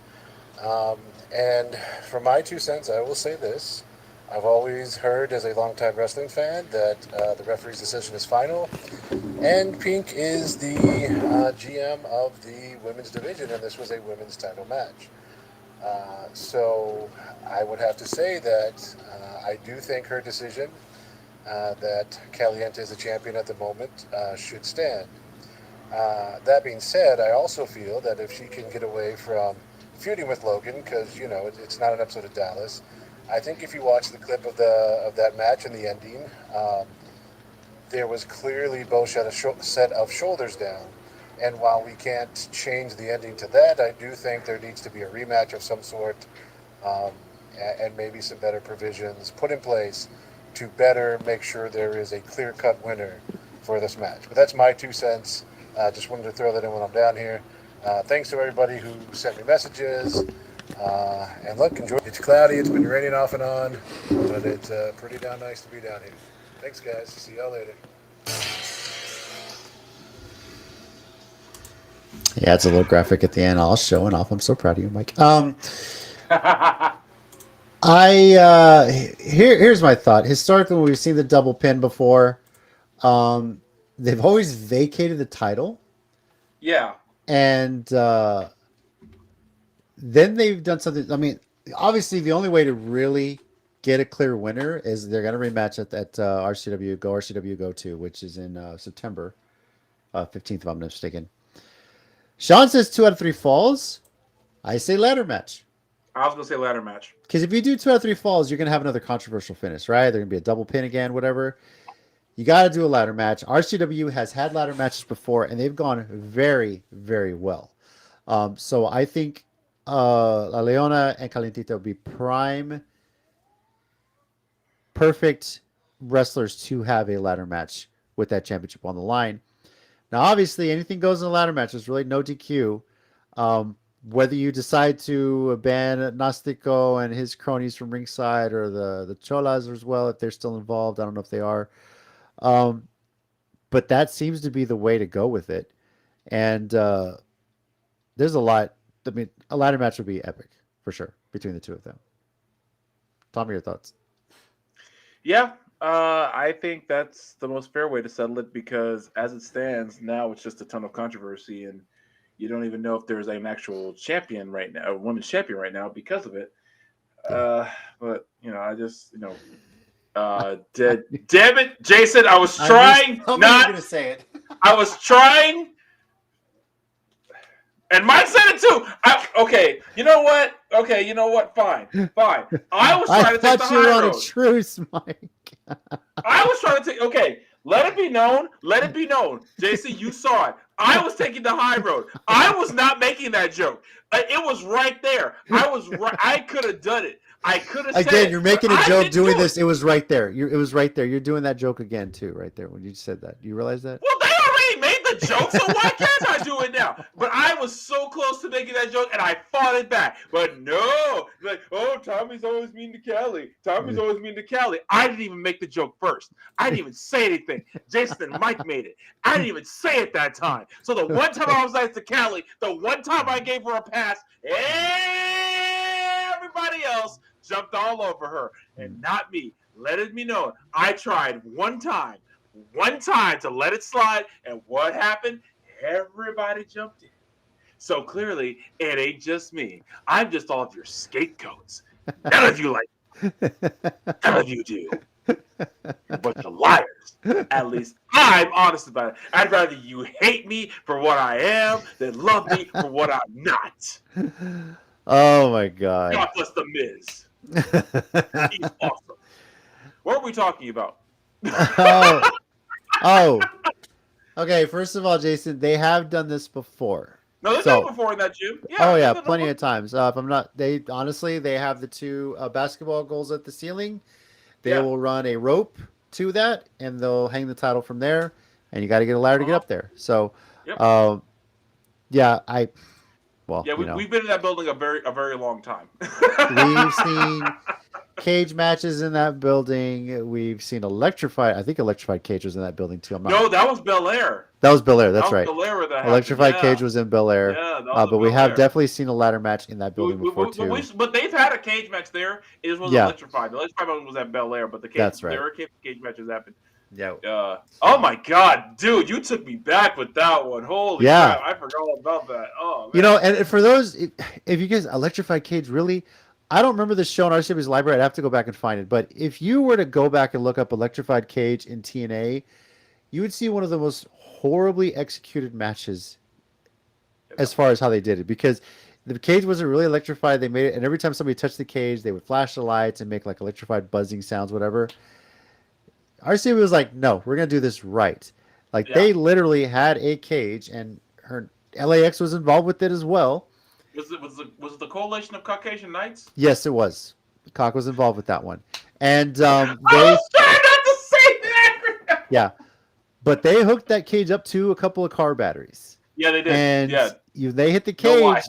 And for my 2 cents, I will say this. I've always heard as a longtime wrestling fan that the referee's decision is final. And Pink is the GM of the women's division, and this was a women's title match. So I would have to say that I do think her decision that Caliente is the champion at the moment should stand. That being said, I also feel that if she can get away from feuding with Logan, because it's not an episode of Dallas. I think if you watch the clip of that match and the ending, there was clearly both set of shoulders down. And while we can't change the ending to that, I do think there needs to be a rematch of some sort, and maybe some better provisions put in place to better make sure there is a clear-cut winner for this match. But that's my 2 cents. Just wanted to throw that in when I'm down here. Thanks to everybody who sent me messages. And look, enjoy. It's cloudy. It's been raining off and on, but it's pretty down nice to be down here. Thanks, guys. See y'all later. Yeah, it's a little graphic at the end. All showing off. I'm so proud of you, Mike. Here's my thought. Historically, when we've seen the double pin before, they've always vacated the title. Yeah. And then they've done something. I mean, obviously, the only way to really get a clear winner is they're going to rematch at RCW Go 2, which is in September 15th, if I'm not mistaken. Sean says 2 out of 3 falls. I say ladder match. I was going to say ladder match. Because if you do 2 out of 3 falls, you're going to have another controversial finish, right? They're going to be a double pin again, whatever. You got to do a ladder match. RCW has had ladder matches before, and they've gone very, very well. So I think La Leona and Calentita will be prime, perfect wrestlers to have a ladder match with that championship on the line. Now, obviously, anything goes in a ladder match. There's really no DQ. Whether you decide to ban Nastico and his cronies from ringside, or the Cholas as well, if they're still involved. I don't know if they are. But that seems to be the way to go with it. And there's a lot. I mean, a ladder match would be epic for sure between the two of them. Tommy, your thoughts? Yeah, I think that's the most fair way to settle it, because as it stands now, it's just a ton of controversy, and you don't even know if there's an actual champion right now, a women's champion right now, because of it. But I just damn it, Jason! I was trying not to say it. I was trying. And Mike said it too. Okay, you know what? Fine. I was trying to take the high road. I thought you were on a truce, Mike. I was trying to take. Okay, let it be known. JC, you saw it. I was taking the high road. I was not making that joke. It was right there. I could have done it. I could have said again. You're making a joke doing this. It was right there. It was right there. You're doing that joke again too, right there when you said that. Do you realize that? Well, they already made the joke, so why can't I do it now? But I was so close to making that joke, and I fought it back. But no, like, oh, Tommy's always mean to Callie. I didn't even make the joke first. I didn't even say anything. Jason and Mike made it. I didn't even say it that time. So the one time I was nice to Callie, the one time I gave her a pass, everybody else jumped all over her, and not me. Let it be known, I tried one time to let it slide, and what happened? Everybody jumped in. So clearly, it ain't just me. I'm just all of your scapegoats. None of you like me. None of you do. a bunch of liars. At least I'm honest about it. I'd rather you hate me for what I am than love me for what I'm not. Oh my God. God bless the Miz. He's awesome. What are we talking about? Oh. Okay, first of all, Jason, they have done this before. No, they've done it before in that gym. Yeah, plenty of times. If I'm not, they have the two basketball goals at the ceiling. They will run a rope to that, and they'll hang the title from there. And you got to get a ladder to get up there. So, we've been in that building a very long time. We've seen cage matches in that building. We've seen electrified. I think electrified cage was in that building too. No, that was Bel Air. That was Bel Air. That's right. Bel Air electrified cage was in Bel Air. Yeah, but we have definitely seen a ladder match in that building before too. But they've had a cage match there. It was electrified. The electrified one was at Bel Air, but the cage, that's right. There were cage matches happened. Yeah. Oh my God, dude, you took me back with that one. Holy crap, I forgot all about that. Oh, man. And for those, if you guys electrified cage, really, I don't remember this show in RCW's library. I'd have to go back and find it. But if you were to go back and look up electrified cage in TNA, you would see one of the most horribly executed matches as far as how they did it, because the cage wasn't really electrified. They made it, and every time somebody touched the cage, they would flash the lights and make like electrified buzzing sounds, whatever. RCW was like, no, we're going to do this right. Like, they literally had a cage, and her LAX was involved with it as well. Was it the Coalition of Caucasian Knights? Yes, it was. Cock was involved with that one. And I was trying not to say that! Yeah. But they hooked that cage up to a couple of car batteries. Yeah, they did. And they hit the cage.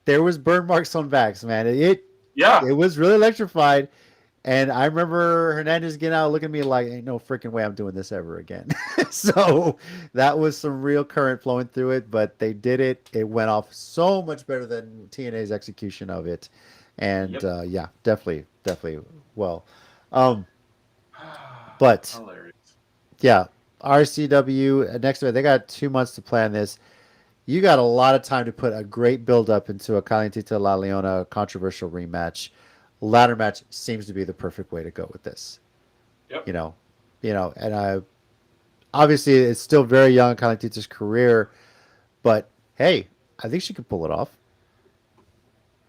There was burn marks on backs, man. It was really electrified. And I remember Hernandez getting out, looking at me like, ain't no freaking way I'm doing this ever again. So that was some real current flowing through it, but they did it. It went off so much better than TNA's execution of it. And definitely well. But hilarious. Yeah, RCW next event, they got 2 months to plan this. You got a lot of time to put a great build up into a Calentita La Leona controversial rematch. Ladder match seems to be the perfect way to go with this. Yep. And obviously it's still very young in Calentita's career, but hey, I think she could pull it off.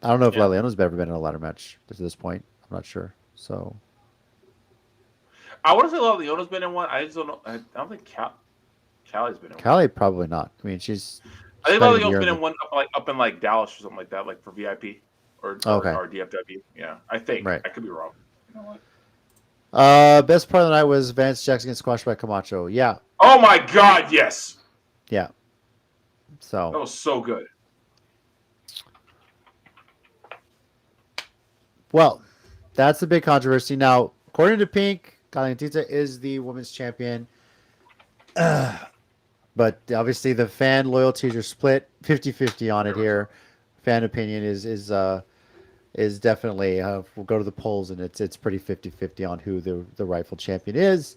I don't know if La Leona's ever been in a ladder match to this point. I'm not sure. So I want to say La Leona's been in one. I just don't know. I don't think Callie's been in one. Callie probably not. I mean, I think La Leona's been in one up in like Dallas or something like that, like for VIP. Or DFW. Yeah, I think. Right. I could be wrong. You know what? Best part of the night was Vance Jackson getting squashed by Camacho. Yeah. Oh my God, yes. Yeah. So that was so good. Well, that's the big controversy. Now, according to Pink, Calentita is the women's champion. But obviously the fan loyalties are split 50-50 on it here. Fan opinion is definitely we'll go to the polls, and it's pretty 50-50 on who the rightful champion is.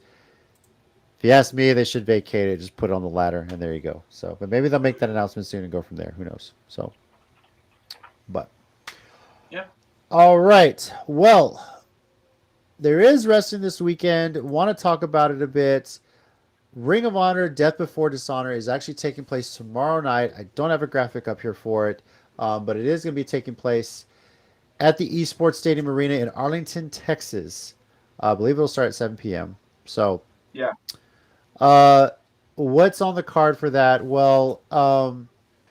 If you ask me, they should vacate it, just put it on the ladder, and there you go. So, but maybe they'll make that announcement soon and go from there. Who knows? So, but yeah. All right. Well, there is wrestling this weekend. Want to talk about it a bit. Ring of Honor Death Before Dishonor is actually taking place tomorrow night. I don't have a graphic up here for it. But it is going to be taking place at the Esports Stadium Arena in Arlington, Texas. I believe it'll start at 7 p.m. So, yeah. What's on the card for that? Well,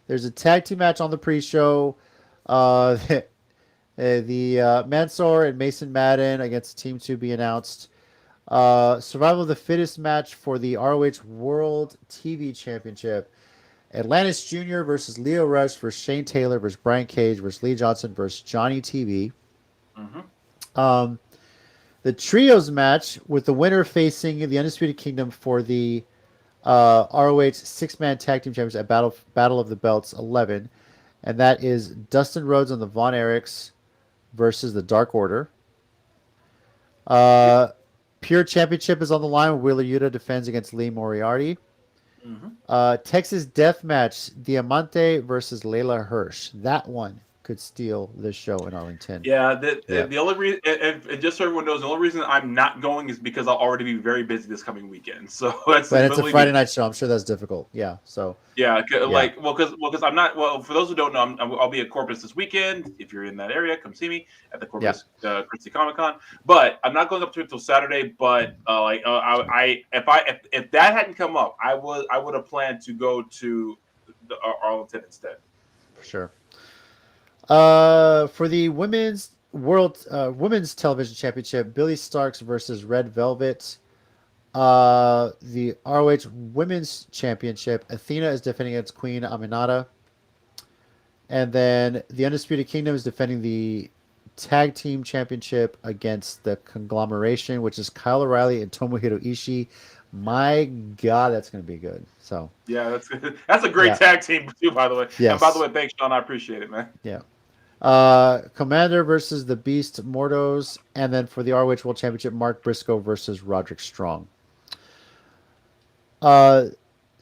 there's a tag team match on the pre-show. The Mansoor and Mason Madden against Team 2 be announced. Survival of the Fittest match for the ROH World TV Championship. Atlantis Jr. versus Leo Rush versus Shane Taylor versus Brian Cage versus Lee Johnson versus Johnny TV. Mm-hmm. The trios match with the winner facing the Undisputed Kingdom for the ROH 6-man tag team championship at Battle of the Belts 11. And that is Dustin Rhodes and the Von Erichs versus the Dark Order. Pure Championship is on the line when Wheeler Yuta defends against Lee Moriarty. Mm-hmm. Texas Death Match, Diamante versus Layla Hirsch. That one could steal this show in Arlington. Yeah, the only reason, and just so everyone knows, the only reason I'm not going is because I'll already be very busy this coming weekend. So that's. But it's a Friday night show. I'm sure that's difficult. Yeah. So. Yeah, because I'm not. Well, for those who don't know, I'll be at Corpus this weekend. If you're in that area, come see me at the Corpus Christi Comic Con. But I'm not going up to it until Saturday. But if that hadn't come up, I would have planned to go to the Arlington instead. For sure. For the women's television championship, Billy Starks versus Red Velvet. The ROH Women's Championship, Athena is defending against Queen Aminata. And then the Undisputed Kingdom is defending the Tag Team Championship against the Conglomeration, which is Kyle O'Reilly and Tomohiro Ishii. My God, that's going to be good. So yeah, that's a great tag team too, by the way. Yes. And by the way, thanks, Sean. I appreciate it, man. Yeah. Commander versus the Beast Mordos, and then for the ROH World Championship, Mark Briscoe versus Roderick Strong.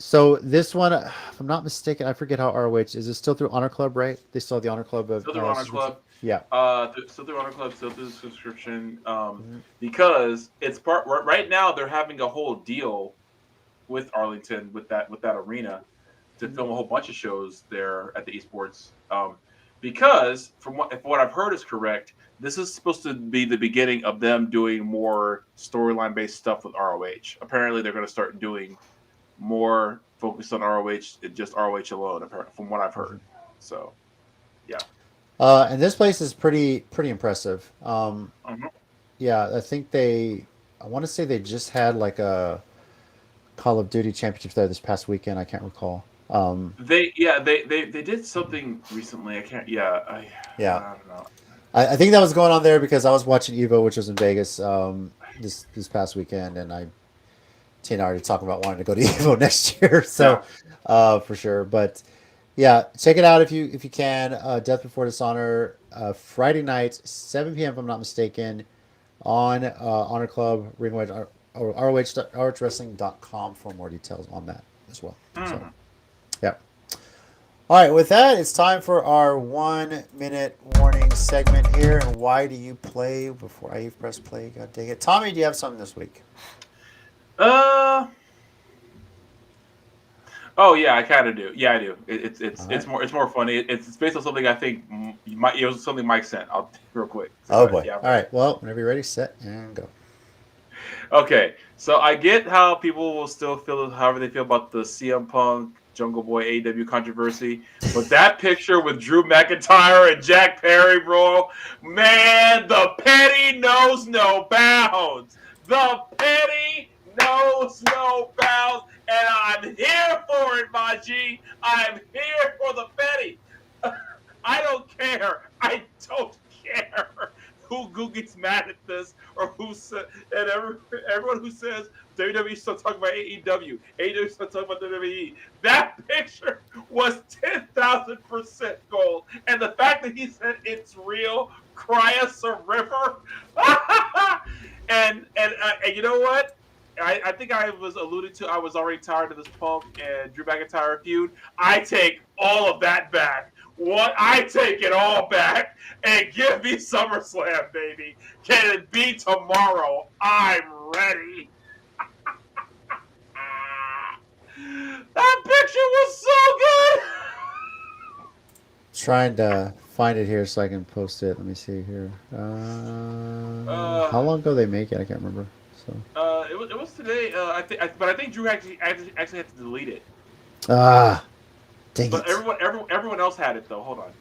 So this one, if I'm not mistaken, I forget how ROH is. It still through Honor Club, right? They still have the Honor Club of still through Honor Club. Yeah. Still through Honor Club, still through the subscription. Because it's right now they're having a whole deal with Arlington with that arena to film a whole bunch of shows there at the esports. Because if what I've heard is correct, this is supposed to be the beginning of them doing more storyline based stuff with ROH. Apparently, they're going to start doing more focused on ROH, just ROH alone, from what I've heard. So, yeah. And this place is pretty impressive. Yeah, I think I want to say they just had like a Call of Duty championship there this past weekend. I can't recall. They did something recently. I can't. I don't know. I think that was going on there because I was watching Evo, which was in Vegas this past weekend, and Tina already talking about wanting to go to Evo next year, so for sure. But yeah, check it out if you can. Death Before Dishonor, Friday night, 7 p.m. if I'm not mistaken, on Honor Club, ROH ROHWrestling.com for more details on that as well. So, yeah. All right, with that, it's time for our 1 minute warning segment here. And why do you play before I press play? God dang it. Tommy, do you have something this week? Oh yeah, I kind of do. Yeah, I do. It's more funny. It's based on something I think it was something Mike sent. I'll real quick. Oh boy. Yeah, all right. Well, whenever you're ready, set and go. Okay, so I get how people will still feel however they feel about the CM Punk Jungle Boy AEW controversy, but that picture with Drew McIntyre and Jack Perry, bro, man, the petty knows no bounds. The petty knows no bounds, and I'm here for it, my G. I'm here for the petty. I don't care. I don't care who gets mad at this or and everyone who says WWE still talking about AEW. AEW still talking about WWE. That picture was 10,000% gold, and the fact that he said it's real, cry us a river, and you know what? I think I was alluded to. I was already tired of this Punk and Drew McIntyre feud. I take all of that back. I take it all back and give me SummerSlam, baby. Can it be tomorrow? I'm ready. That picture was so good. Trying to find it here so I can post it. Let me see here. How long ago they make it? I can't remember. So. It was today. But I think Drew actually had to delete it. Dang but it. everyone else had it though. Hold on.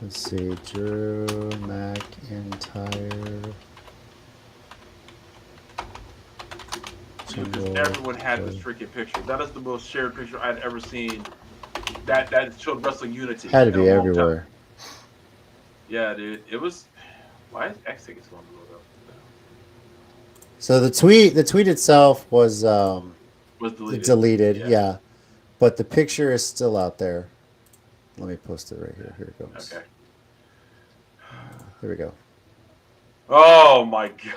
Let's see. Drew McIntyre. Because everyone had this freaking picture. That is the most shared picture I'd ever seen. That showed wrestling unity. Had to be everywhere. Yeah, dude. It was. Why is X taking so long to load up? So the tweet itself was deleted. Yeah, but the picture is still out there. Let me post it right here. Here it goes. Okay. Here we go. Oh my god.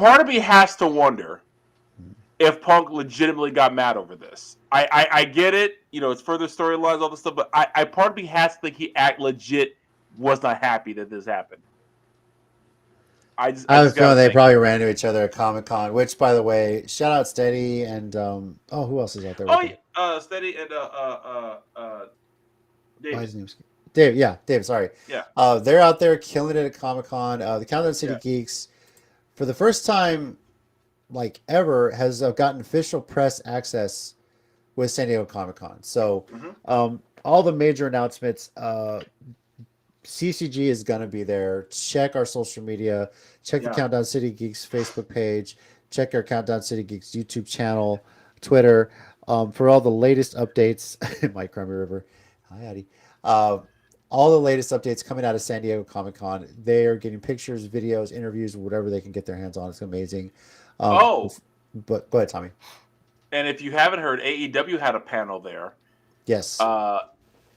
part of me has to wonder if Punk legitimately got mad over this. I get it. It's further storylines, all this stuff, but I part of me has to think he legit was not happy that this happened. I was feeling they probably ran into each other at Comic-Con, which, by the way, shout out Steady and who else is out there? Steady and David. His name's Dave. Yeah, Dave. Sorry. Yeah. They're out there killing it at Comic-Con. The Countdown City Geeks, for the first time, like ever, has gotten official press access with San Diego Comic-Con. So, all the major announcements. CCG is going to be there. Check our social media. Check the Countdown City Geeks Facebook page. Check our Countdown City Geeks YouTube channel, Twitter, for all the latest updates. Mike Crummy River. Hi, Addie. All the latest updates coming out of San Diego Comic-Con. They are getting pictures, videos, interviews, whatever they can get their hands on. It's amazing. But go ahead, Tommy. And if you haven't heard, AEW had a panel there. Yes.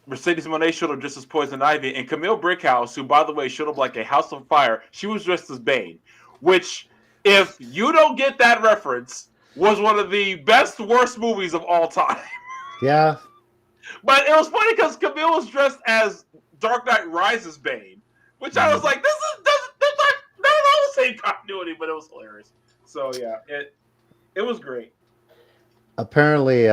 Mercedes Moné showed up just as Poison Ivy, and Camille Brickhouse, who, by the way, showed up like a house on fire, she was dressed as Bane, which, if you don't get that reference, was one of the best, worst movies of all time. Yeah. But it was funny because Camille was dressed as Dark Knight Rises Bane, which I was like, this is not all the same continuity, but it was hilarious. So, yeah, it was great. Apparently,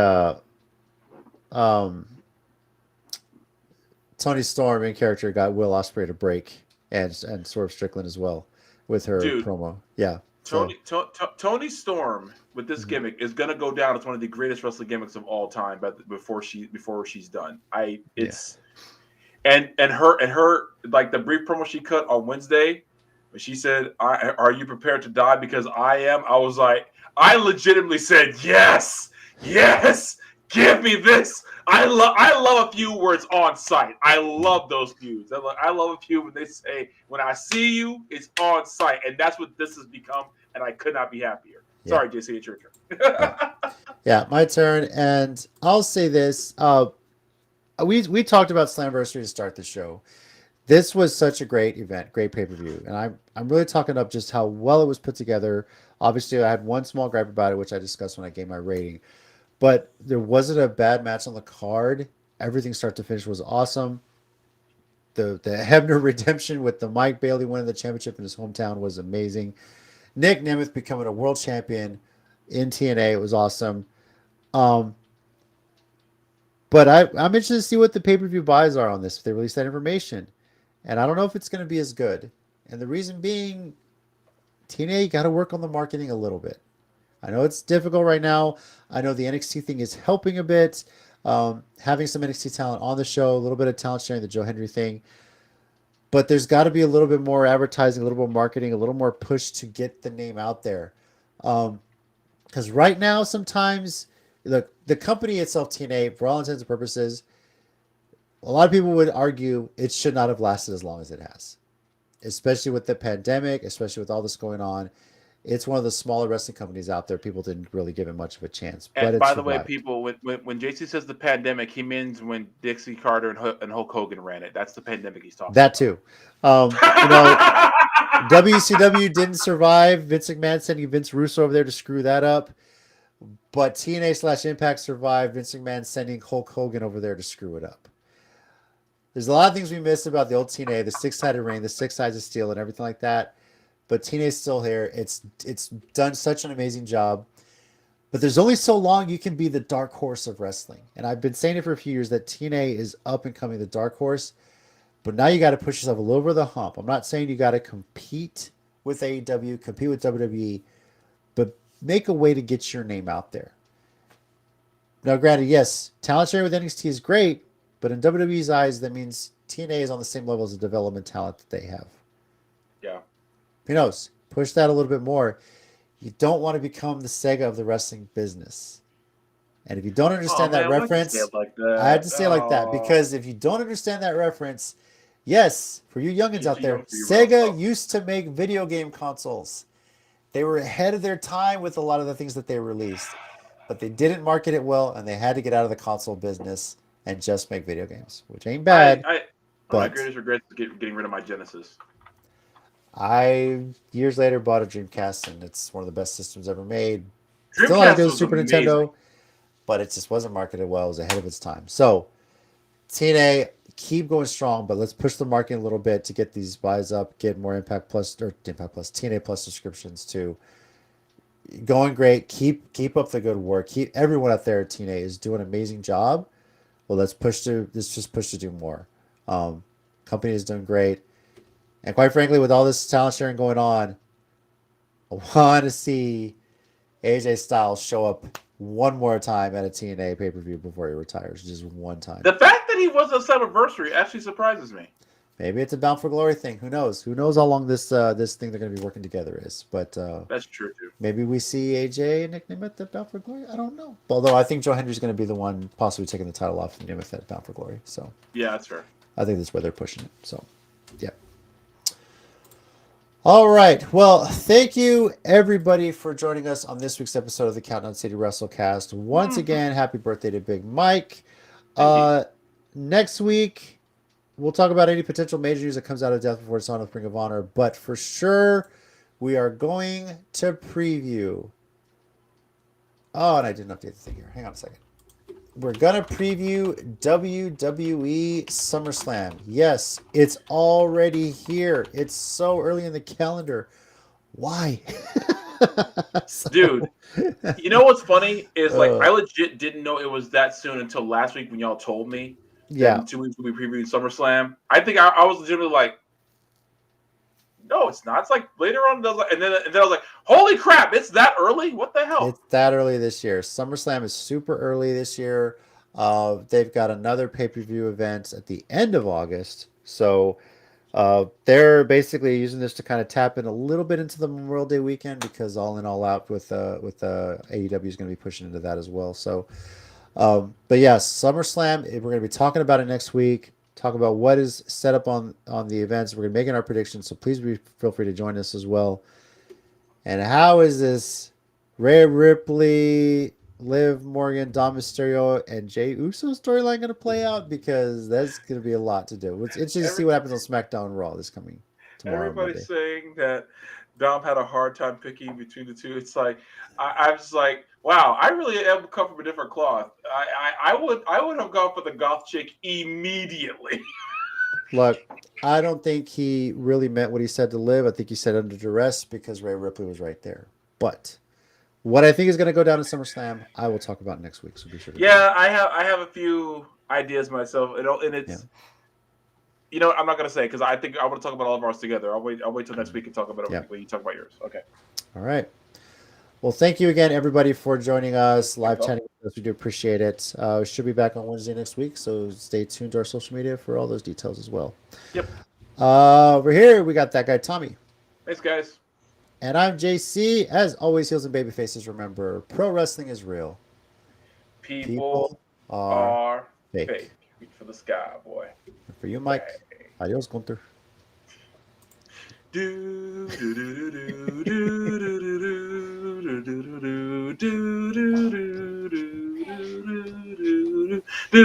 Tony Storm in character got Will Ospreay to break, and Swerve Strickland as well with her promo. Yeah, Tony Storm with this gimmick is gonna go down as one of the greatest wrestling gimmicks of all time. But before she's done, and her like the brief promo she cut on Wednesday, when she said, "Are you prepared to die?" Because I am. I was like, I legitimately said yes. Give me this. I love a feud where it's on site. I love those feuds. I love a feud when they say, when I see you, it's on site. And that's what this has become, and I could not be happier. Yeah. Sorry, JC, it's your turn. Yeah, my turn. And I'll say this. We talked about Slammiversary to start the show. This was such a great event, great pay-per-view. And I'm really talking up just how well it was put together. Obviously, I had one small gripe about it, which I discussed when I gave my rating. But there wasn't a bad match on the card. Everything start to finish was awesome. The Hebner redemption with the Mike Bailey winning the championship in his hometown was amazing. Nick Nemeth becoming a world champion in TNA, it was awesome. But I'm interested to see what the pay-per-view buys are on this, if they release that information. And I don't know if it's going to be as good. And the reason being, TNA got to work on the marketing a little bit. I know it's difficult right now. I know the NXT thing is helping a bit. Having some NXT talent on the show, a little bit of talent sharing, the Joe Hendry thing. But there's got to be a little bit more advertising, a little more marketing, a little more push to get the name out there. Because right now, sometimes, the company itself, TNA, for all intents and purposes, a lot of people would argue it should not have lasted as long as it has. Especially with the pandemic, especially with all this going on. It's one of the smaller wrestling companies out there. People didn't really give it much of a chance. And by the way, people, when JC says the pandemic, he means when Dixie Carter and Hulk Hogan ran it. That's the pandemic he's talking about. That too. WCW didn't survive. Vince McMahon sending Vince Russo over there to screw that up. But TNA/Impact survived. Vince McMahon sending Hulk Hogan over there to screw it up. There's a lot of things we missed about the old TNA, the six-sided ring, the six sides of steel, and everything like that. But TNA's still here. It's done such an amazing job. But there's only so long you can be the dark horse of wrestling. And I've been saying it for a few years that TNA is up and coming the dark horse. But now you got to push yourself a little over the hump. I'm not saying you got to compete with AEW, compete with WWE, but make a way to get your name out there. Now, granted, yes, talent sharing with NXT is great, but in WWE's eyes, that means TNA is on the same level as the development talent that they have. Yeah. Who knows? Push that a little bit more. You don't want to become the Sega of the wrestling business. And if you don't understand that reference, I had to say it like that because if you don't understand that reference, yes, for you youngins out there, Sega used to make video game consoles. They were ahead of their time with a lot of the things that they released, but they didn't market it well, and they had to get out of the console business and just make video games, which ain't bad. My greatest regret is getting rid of my Genesis. I years later bought a Dreamcast, and it's one of the best systems ever made. Still not as Dreamcast good as was Super amazing. Nintendo, but it just wasn't marketed well. It was ahead of its time. So TNA, keep going strong, but let's push the marketing a little bit to get these buys up, get more Impact Plus or Impact Plus TNA Plus subscriptions too. Going great. Keep up the good work. Keep everyone out there at TNA is doing an amazing job. Well, let's just push to do more. Company is doing great, and quite frankly, with all this talent sharing going on, I want to see AJ Styles show up one more time at a TNA pay per view before he retires, just one time. The fact that he was a Slammiversary actually surprises me. Maybe it's a Bound for Glory thing. Who knows? Who knows how long this thing they're going to be working together is? But that's true too. Maybe we see AJ and Nick Nemeth at Bound for Glory. I don't know. Although I think Joe Hendry's going to be the one possibly taking the title off of Nemeth at Bound for Glory. So yeah, that's fair. I think that's where they're pushing it. So yeah. All right. Well, thank you everybody for joining us on this week's episode of the Countdown City WrestleCast. Once again, happy birthday to Big Mike. Next week, we'll talk about any potential major news that comes out of Death Before Dishonor with Ring of Honor, but for sure, we are going to preview. Oh, and I didn't update the thing here. Hang on a second. We're going to preview WWE SummerSlam. Yes, it's already here. It's so early in the calendar. Why? Dude, you know what's funny is like I legit didn't know it was that soon until last week when y'all told me. Yeah. 2 weeks we'll be previewing SummerSlam. I think I was legitimately like, no, it's not. It's like later on. And then I was like, holy crap, it's that early? What the hell? It's that early this year. SummerSlam is super early this year. They've got another pay-per-view event at the end of August. So they're basically using this to kind of tap in a little bit into the Memorial Day weekend because All In All Out with AEW is going to be pushing into that as well. So, but yeah, SummerSlam, we're going to be talking about it next week. Talk about what is set up on the events. We're going to be making our predictions, so please feel free to join us as well. And how is this Rhea Ripley, Liv Morgan, Dom Mysterio, and Jey Uso storyline going to play out? Because that's going to be a lot to do. It's interesting to see what happens on SmackDown and Raw this coming tomorrow. Everybody's saying that Dom had a hard time picking between the two. It's like I was like, wow, I really am cut from a different cloth. I would have gone for the goth chick immediately. Look, I don't think he really meant what he said to Liv. I think he said under duress because Rhea Ripley was right there. But what I think is going to go down in SummerSlam, I will talk about next week. So be sure to I have a few ideas myself, and it's. Yeah. You know, I'm not going to say because I think I want to talk about all of ours together. I'll wait till next week and talk about it when you talk about yours. Okay. All right. Well, thank you again, everybody, for joining us, live chatting with us. We do appreciate it. We should be back on Wednesday next week, so stay tuned to our social media for all those details as well. Yep. Over here, we got that guy, Tommy. Thanks, guys. And I'm JC. As always, heels and baby faces, remember, pro wrestling is real. People are fake. Reach for the sky, boy. And for you, Mike, adios, Gunther. Do do do do do do do do do do do do do do do